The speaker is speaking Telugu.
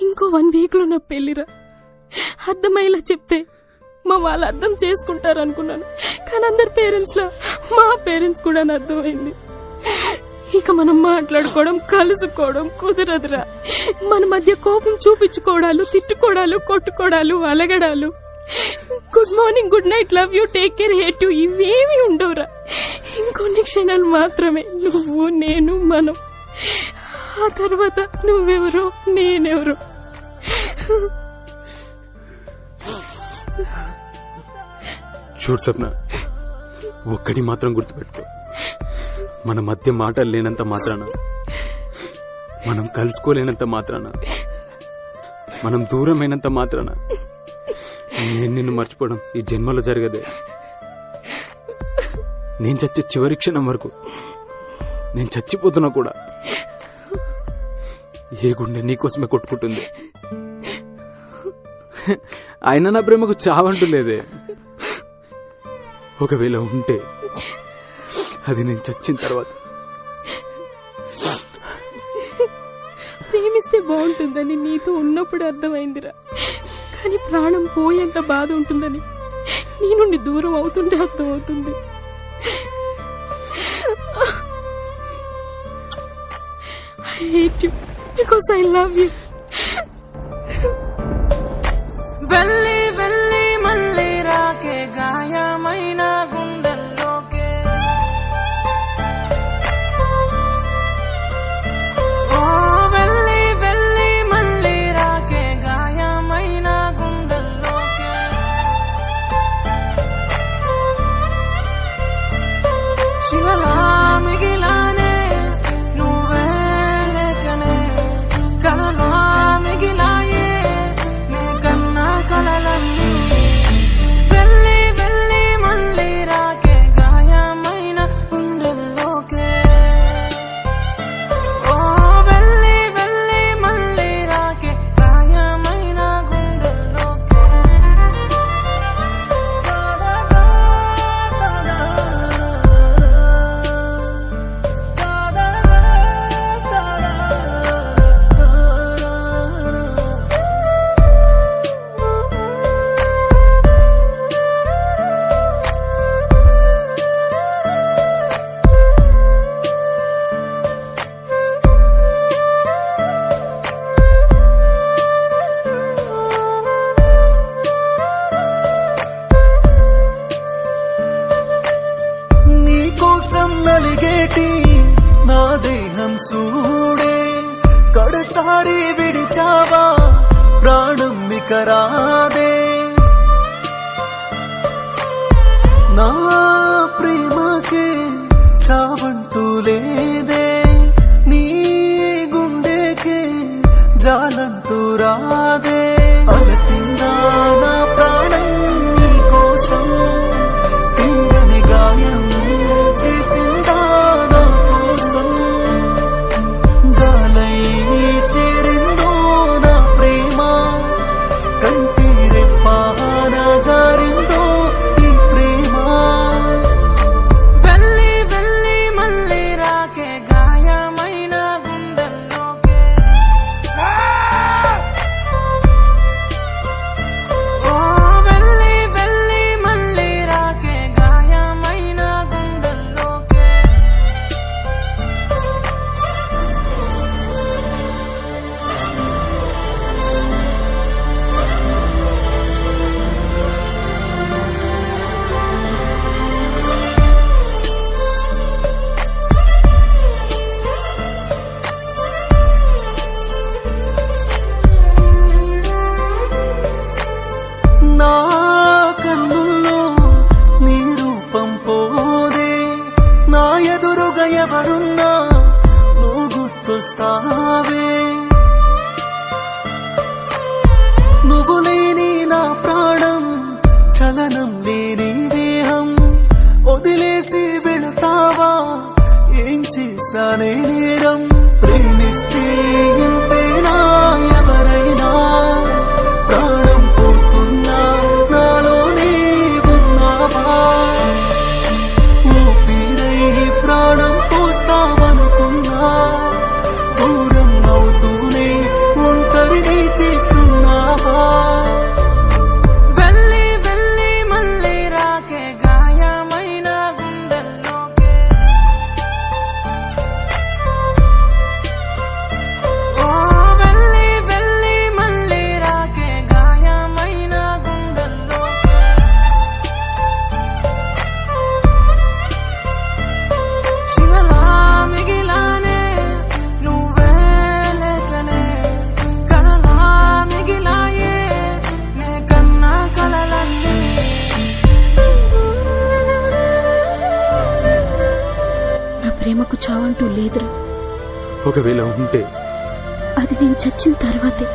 ఇంకో 1 వీక్లో నా పెళ్లిరా. అర్థమయ్యేలా చెప్తే మా వాళ్ళు అర్థం చేసుకుంటారు అనుకున్నాను, కానీ అందరి పేరెంట్స్ లా మా పేరెంట్స్ కూడా అర్థమైంది. ఇక మనం మాట్లాడుకోవడం కలుసుకోవడం కుదరదురా. మన మధ్య కోపం చూపించుకోవడాలు, తిట్టుకోవడాలు, కొట్టుకోవడాలు, అలగడాలు, good morning, good night, love you, take care, hate you ఇవేమి ఉండవురా. ఇంకొన్ని క్షణాలు మాత్రమే నువ్వు నేను మనం. ఆ తర్వాత నువ్వెవరో నేనెవరో. చూడు సప్న, ఒక్కటి మాత్రం గుర్తుపెట్టుకో, మన మధ్య మాటలు లేనంత మాత్రాన, మనం కలుసుకోలేనంత మాత్రాన, మనం దూరమైనంత మాత్రాన నేను నిన్ను మర్చిపోవడం ఈ జన్మలో జరగదే. నేను చచ్చే చివరి క్షణం వరకు, నేను చచ్చిపోతున్నా కూడా ఏ గుండె నీకోసమే కొట్టుకుంటుంది. ఆయన నా ప్రేమకు చావంటూ లేదే. ఒకవేళ ఉంటే అది నేను చచ్చిన తర్వాత. ప్రేమిస్తే బాగుంటుందని నీతో ఉన్నప్పుడు అర్థమైందిరా, కానీ ప్రాణం పోయేంత బాధ ఉంటుందని నీ నుండి దూరం అవుతుంటే అర్థమవుతుంది. I hate you because I love you. వెళ్ళి వెళ్ళి మళ్ళీ రాకే గాయమైన గుండెల్లోకే. ఓ వెళ్ళి వెళ్ళి మళ్ళీ రాకే గాయమైన గుండెల్లోకే. శిలలా మిగిలానే నువ్వే లేకనే, కలలా మిగిలాయే నీ కన్నా కలలన్నీ. వెళ్ళి వెళ్ళి మళ్ళీ రాకే గాయమైన గుండెల్లోకే. ఓ వెళ్ళి వెళ్ళి మళ్ళీ రాకే గాయమైన గుండెల్లోకే. నీకోసం నలిగేటి నా దేహం సూడే, కడసారి విడిచావా ప్రాణం మికరాదే. నా ప్రేమకే చావంటూ లేదే, నీ గుండెకే జాలంటూ రాదే. అలసిందా నా ప్రాణం నీ కోసం, తీరని గాయం చేసిందా నా కోసం. గాలై చేరిందో నా ప్రేమ, కంటి రెప్పాన జారిందో ఈ ప్రేమ. వెళ్ళి వెళ్ళి మళ్ళీ రాకే గాయమైన గుండెల్లోకే. ఓ వెళ్ళి వెళ్ళి మళ్ళీ రాకే గాయమైన గుండెల్లోకే. నా కన్నుల్లో నీ రూపం పోదే, నా ఎదురుగా ఎవరున్నా నువ్వు గుర్తొస్తావే. నువ్వు లేని నా ప్రాణం, చలనం లేని దేహం వదిలేసి వెళతావా, ఏం చేశానే నేరం. ప్రేమిస్తే ఇంతేనా ఎవరైనా, ప్రాణం పోతున్నా నాలోనే ఉన్నావా. ఊపిరై ప్రాణం పోస్తావనుకున్నా, దూరం అవుతూనే ఒంటరిని అంటూ లేదురా. ఒకవేళ ఉంటే అది నేను చచ్చిన తర్వాతే.